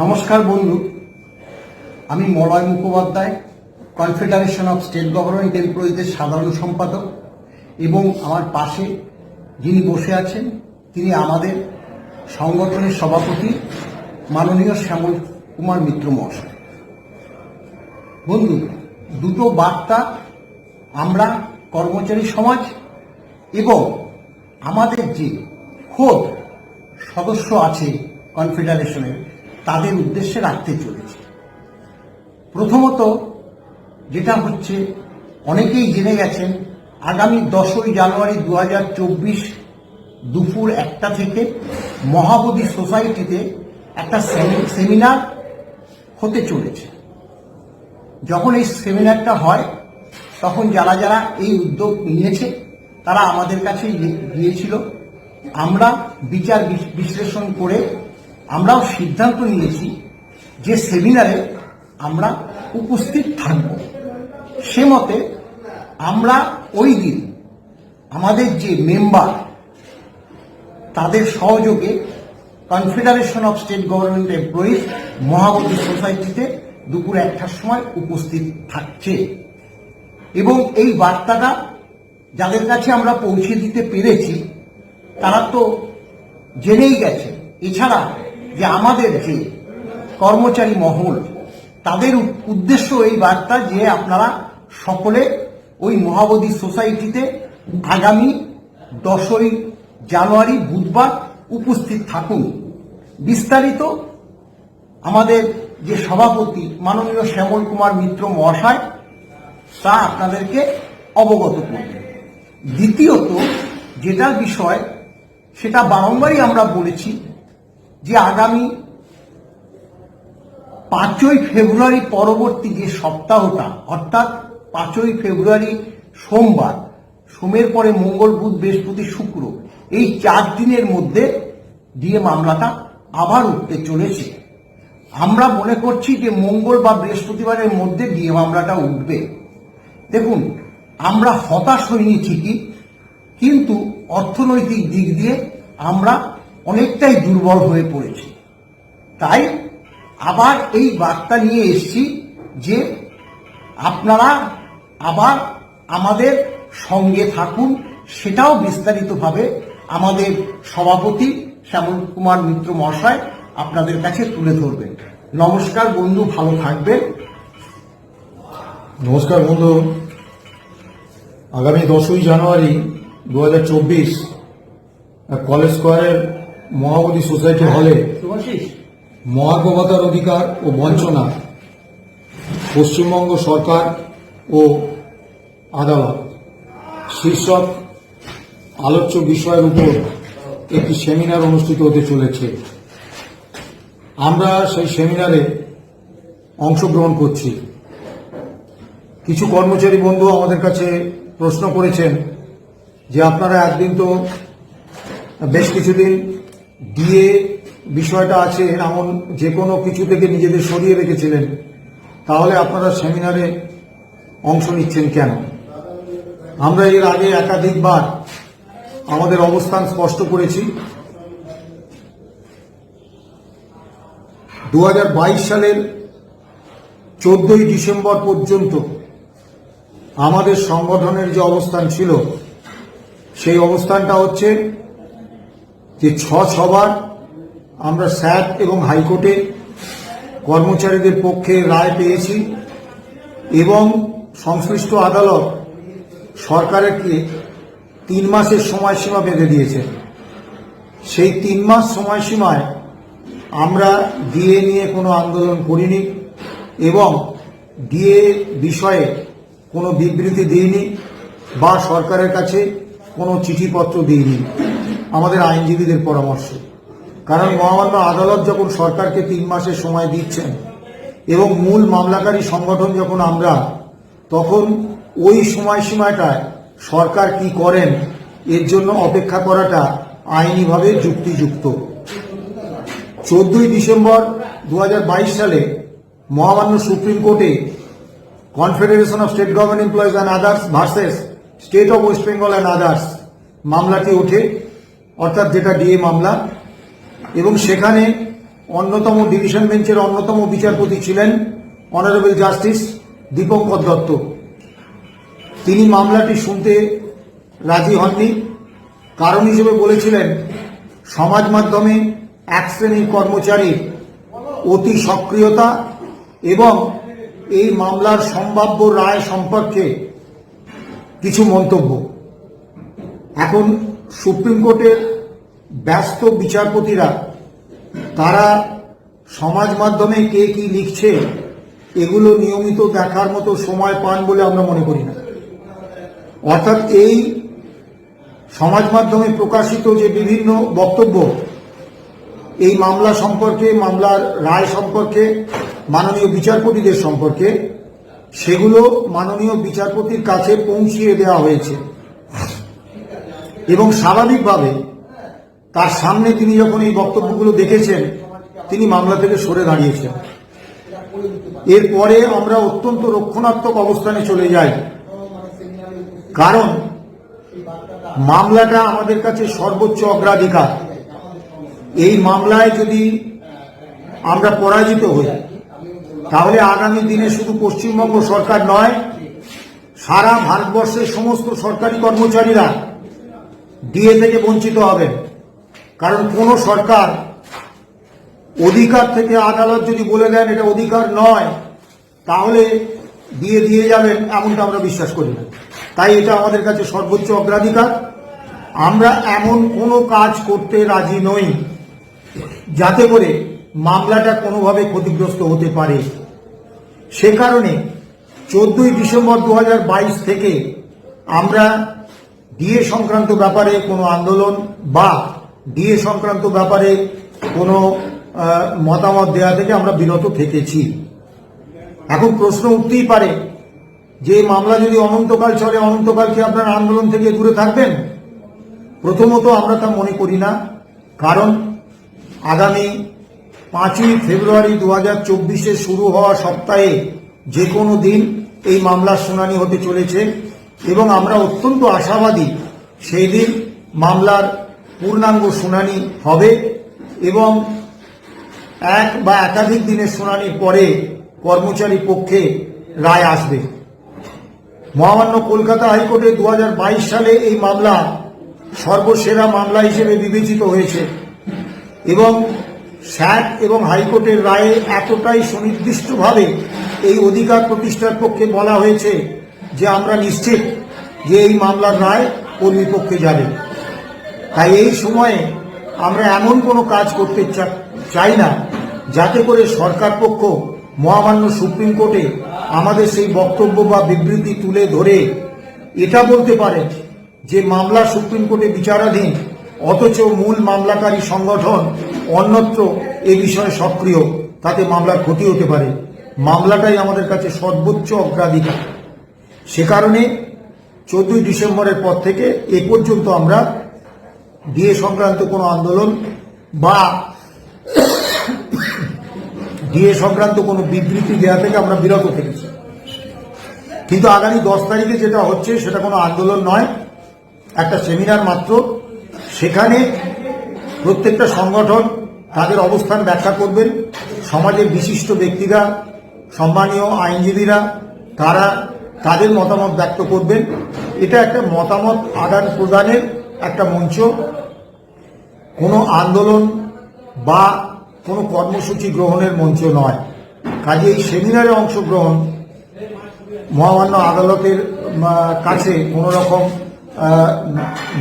নমস্কার বন্ধু, আমি Malay Mukhopadhyay, confederation of state government এমপ্লয়িজের সাধারণ সম্পাদক। এবং আমার পাশে যিনি বসে আছেন তিনি আমাদের সংগঠনের সভাপতি মাননীয় শ্যামল কুমার মিত্র মহাশয়। বন্ধু, দুটো বার্তা আমরা কর্মচারী সমাজ এবং আমাদের যে খোদ সদস্য আছে কনফেডারেশনের তাদের উদ্দেশ্যে রাখতে চলেছে। প্রথমত যেটা হচ্ছে, অনেকেই জেনে গেছেন আগামী 10ই জানুয়ারি 2024 দুপুর 1টা থেকে মহাবোধি সোসাইটিতে একটা সেমিনার হতে চলেছে। যখন এই সেমিনারটা হয় তখন যারা যারা এই উদ্যোগ নিয়েছে তারা আমাদের কাছে গিয়েছিল। আমরা বিচার বিশ্লেষণ করে আমরাও সিদ্ধান্ত নিয়েছি যে সেমিনারে আমরা উপস্থিত থাকব। সে মতে আমরা ওই দিন আমাদের যে মেম্বার তাদের সহযোগে confederation of state government employees Mahabodhi সোসাইটিতে দুপুর 1টার সময় উপস্থিত থাকছে। এবং এই বার্তাটা যাদের কাছে আমরা পৌঁছে দিতে পেরেছি তারা তো জেনেই গেছে। এছাড়া যে আমাদের যে কর্মচারী মহল তাদের উদ্দেশ্য এই বার্তা যে আপনারা সকলে ওই মহাবোধি সোসাইটিতে আগামী 10ই জানুয়ারি বুধবার উপস্থিত থাকুন। বিস্তারিত আমাদের যে সভাপতি মাননীয় শ্যামল কুমার মিত্র মহাশয় তা আপনাদেরকে অবগত করবেন। দ্বিতীয়ত যেটা বিষয়, সেটা বারংবারই আমরা বলেছি যে আগামী 5ই ফেব্রুয়ারি পরবর্তী যে সপ্তাহটা, অর্থাৎ 5ই ফেব্রুয়ারি সোমবার, সোমের পরে মঙ্গল, বুধ, বৃহস্পতি, শুক্র, এই 4 দিনের মধ্যে ডিএ মামলাটা আবার উঠতে চলেছে। আমরা মনে করছি যে মঙ্গল বা বৃহস্পতিবারের মধ্যে ডিএ মামলাটা উঠবে। দেখুন, আমরা হতাশ হইনি ঠিকই, কিন্তু অর্থনৈতিক দিক দিয়ে আমরা অনেকটাই দুর্বল হয়ে পড়েছি। তাই আবার এই বার্তা নিয়ে এসেছি যে আপনারা আবার আমাদের সঙ্গে থাকুন। সেটাও বিস্তারিতভাবে আমাদের সভাপতি শ্যামল কুমার মিত্র মহাশয় আপনাদের কাছে তুলে ধরবেন। নমস্কার বন্ধু, ভালো থাকবেন। নমস্কার বন্ধু, আগামী 10ই জানুয়ারি 2024 কলেজ স্কোয়ারের মহাবোধি সোসাইটি হলে মহার্ঘভাতার অধিকার ও বঞ্চনা, পশ্চিমবঙ্গ সরকার ও আদালত শীর্ষক আলোচ্য বিষয়ের উপর একটি সেমিনার অনুষ্ঠিত হতে চলেছে। আমরা সেই সেমিনারে অংশগ্রহণ করছি। কিছু কর্মচারী বন্ধু আমাদের কাছে প্রশ্ন করেছেন যে আপনারা একদিন তো বেশ কিছুদিন ডিএ বিষয়টা আছে এমন যে কোনো কিছু থেকে নিজেদের সরিয়ে রেখেছিলেন, তাহলে আপনারা সেমিনারে অংশ নিচ্ছেন কেন? আমরা এর আগে একাধিকবার আমাদের অবস্থান স্পষ্ট করেছি। 2022 সালের 14ই ডিসেম্বর পর্যন্ত আমাদের সংগঠনের যে অবস্থান ছিল সেই অবস্থানটা হচ্ছে যে 6বার আমরা স্যাট এবং হাইকোর্টে কর্মচারীদের পক্ষে রায় পেয়েছি এবং সংশ্লিষ্ট আদালত সরকারকে 3 মাসের সময়সীমা বেঁধে দিয়েছে। সেই 3 মাস সময়সীমায় আমরা ডিএ নিয়ে কোনো আন্দোলন করিনি এবং ডিএ বিষয়ে কোনো বিবৃতি দিইনি বা সরকারের কাছে কোনো চিঠিপত্র দিইনি আমাদের আইনজীবীদের পরামর্শ। কারণ মহামান্য আদালত যখন সরকারকে 3 মাসের সময় দিচ্ছেন এবং মূল মামলাকারী সংগঠন যখন আমরা, তখন ওই সময়সীমাটায় সরকার কি করেন এর জন্য অপেক্ষা করাটা আইনিভাবে যুক্তিযুক্ত। 14ই ডিসেম্বর 2022 সালে মহামান্য সুপ্রিম কোর্টে confederation of state government employees and others versus state of West Bengal and others মামলাটি ওঠে, অর্থাৎ যেটা ডিএ মামলা। এবং সেখানে অন্যতম ডিভিশন বেঞ্চের অন্যতম বিচারপতি ছিলেন অনারেবল জাস্টিস দীপঙ্কর দত্ত। তিনি মামলাটি শুনতে রাজি হননি। কারণ হিসেবে বলেছিলেন সমাজ মাধ্যমে এক শ্রেণীর কর্মচারীর অতি সক্রিয়তা এবং এই মামলার সম্ভাব্য রায় সম্পর্কে কিছু মন্তব্য। এখন সুপ্রিম কোর্টের ব্যস্ত বিচারপতিরা তারা সমাজ মাধ্যমে কে কি লিখছে এগুলো নিয়মিত দেখার মতো সময় পান বলে আমরা মনে করি না। অর্থাৎ এই সমাজ মাধ্যমে প্রকাশিত যে বিভিন্ন বক্তব্য এই মামলা সম্পর্কে, মামলার রায় সম্পর্কে, মাননীয় বিচারপতিদের সম্পর্কে, সেগুলো মাননীয় বিচারপতির কাছে পৌঁছিয়ে দেওয়া হয়েছে এবং স্বাভাবিকভাবে তার সামনে তিনি যখন এই বক্তব্যগুলো দেখেছেন তিনি মামলা থেকে সরে দাঁড়িয়েছেন। এরপরে আমরা অত্যন্ত রক্ষণাত্মক অবস্থানে চলে যাই, কারণ মামলাটা আমাদের কাছে সর্বোচ্চ অগ্রাধিকার। এই মামলায় যদি আমরা পরাজিত হই তাহলে আগামী দিনে শুধু পশ্চিমবঙ্গ সরকার নয়, সারা ভারতবর্ষের সমস্ত সরকারি কর্মচারীরা ডিএ থেকে বঞ্চিত হবেন। কারণ কোন সরকার অধিকার থেকে আদালত যদি বলে দেন এটা অধিকার নয় তাহলে দিয়ে যাবেন, এমনটা আমরা বিশ্বাস করি না। তাই এটা আমাদের কাছে সর্বোচ্চ অগ্রাধিকার। আমরা এমন কোনো কাজ করতে রাজি নই যাতে করে মামলাটা কোনোভাবে ক্ষতিগ্রস্ত হতে পারে। সে কারণে 14ই ডিসেম্বর 2022 থেকে আমরা ডিএ সংক্রান্ত ব্যাপারে কোনো আন্দোলন বা ডিএ সংক্রান্ত ব্যাপারে কোনো মতামত দেওয়া থেকে আমরা বিরত থেকেছি। এখন প্রশ্ন উঠতেই পারে যে মামলা যদি অনন্তকাল চলে, অনন্তকাল কি আপনারা আন্দোলন থেকে দূরে থাকবেন? প্রথমত আমরা তা মনে করি না, কারণ আগামী 5ই ফেব্রুয়ারি 2024-এ শুরু হওয়া সপ্তাহে যে কোনো দিন এই মামলার শুনানি হতে চলেছে এবং আমরা অত্যন্ত আশাবাদী সেই দিন মামলার পূর্ণাঙ্গ শুনানি হবে এবং এক বা একাধিক দিনের শুনানির পরে কর্মচারী পক্ষে রায় আসবে। মহামান্য কলকাতা হাইকোর্টে 2022 সালে এই মামলা সর্বসেরা মামলা হিসেবে বিবেচিত হয়েছে এবং স্যাট এবং হাইকোর্টের রায়ে এতটাই সুনির্দিষ্টভাবে এই অধিকার প্রতিষ্ঠার পক্ষে বলা হয়েছে যে আমরা নিশ্চিত যে এই মামলার রায় কর্মী পক্ষে যাবে। তাই এই সময়ে আমরা এমন কোনো কাজ করতে চাই না যাতে করে সরকার পক্ষ মহামান্য সুপ্রিম কোর্টে আমাদের সেই বক্তব্য বা বিবৃতি তুলে ধরে এটা বলতে পারে যে মামলা সুপ্রিম কোর্টে বিচারাধীন, অথচ মূল মামলাকারী সংগঠন অন্যত্র এ বিষয়ে সক্রিয়, তাতে মামলার ক্ষতি হতে পারে। মামলাটাই আমাদের কাছে সর্বোচ্চ অগ্রাধিকার। সে কারণে 14ই ডিসেম্বরের পর থেকে এ পর্যন্ত আমরা ডিএ সংক্রান্ত কোনো আন্দোলন বা ডিএ সংক্রান্ত কোনো বিবৃতি দেওয়া থেকে আমরা বিরত থেকেছি। কিন্তু আগামী 10 তারিখে যেটা হচ্ছে সেটা কোনো আন্দোলন নয়, একটা সেমিনার মাত্র। সেখানে প্রত্যেকটা সংগঠন তাদের অবস্থান ব্যাখ্যা করবেন, সমাজের বিশিষ্ট ব্যক্তিরা, সম্মানীয় আইনজীবীরা তারা তাদের মতামত ব্যক্ত করবেন। এটা একটা মতামত আদান প্রদানের একটা মঞ্চ, কোনো আন্দোলন বা কোনো কর্মসূচি গ্রহণের মঞ্চ নয়। কাজে এই সেমিনারে অংশগ্রহণ মহামান্য আদালতের কাছে কোনো রকম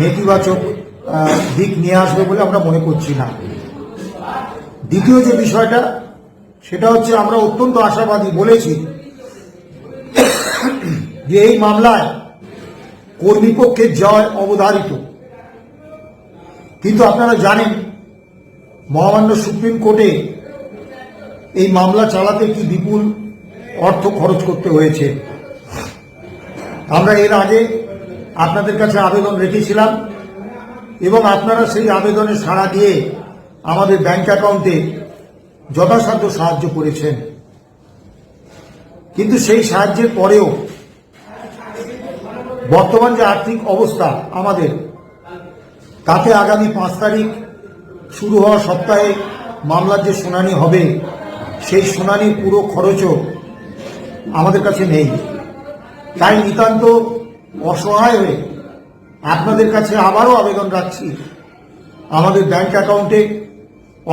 নেতিবাচক দিক নিয়ে আসবে বলে আমরা মনে করছি না। দ্বিতীয় যে বিষয়টা সেটা হচ্ছে আমরা অত্যন্ত আশাবাদী বলেছি যে এই মামলায় কর্মীপক্ষের জয় অবধারিত। কিন্তু আপনারা জানেন মহামান্য সুপ্রিম কোর্টে এই মামলা চালাতে কি বিপুল অর্থ খরচ করতে হয়েছে। আমরা এর আগে আপনাদের কাছে আবেদন রেখেছিলাম এবং আপনারা সেই আবেদনে সাড়া দিয়ে আমাদের ব্যাংক অ্যাকাউন্টে যথাসাধ্য সাহায্য করেছেন। কিন্তু সেই সাহায্যের পরেও বর্তমান যে আর্থিক অবস্থা আমাদের, তাতে আগামী 5 তারিখ শুরু হওয়া সপ্তাহে মামলার যে শুনানি হবে সেই শুনানির পুরো খরচও আমাদের কাছে নেই। তাই নিতান্ত অসহায় হয়ে আপনাদের কাছে আবারও আবেদন রাখছি, আমাদের ব্যাংক অ্যাকাউন্টে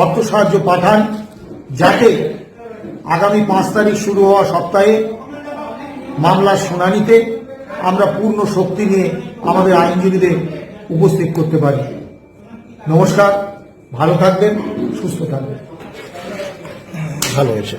অর্থ সাহায্য পাঠান, যাতে আগামী 5 তারিখ শুরু হওয়া সপ্তাহে মামলার শুনানিতে আমরা পূর্ণ শক্তি নিয়ে আমাদের আইনজীবীদের উপস্থিত করতে পারি। নমস্কার, ভালো থাকবেন, সুস্থ থাকবেন। ভালো হয়েছে।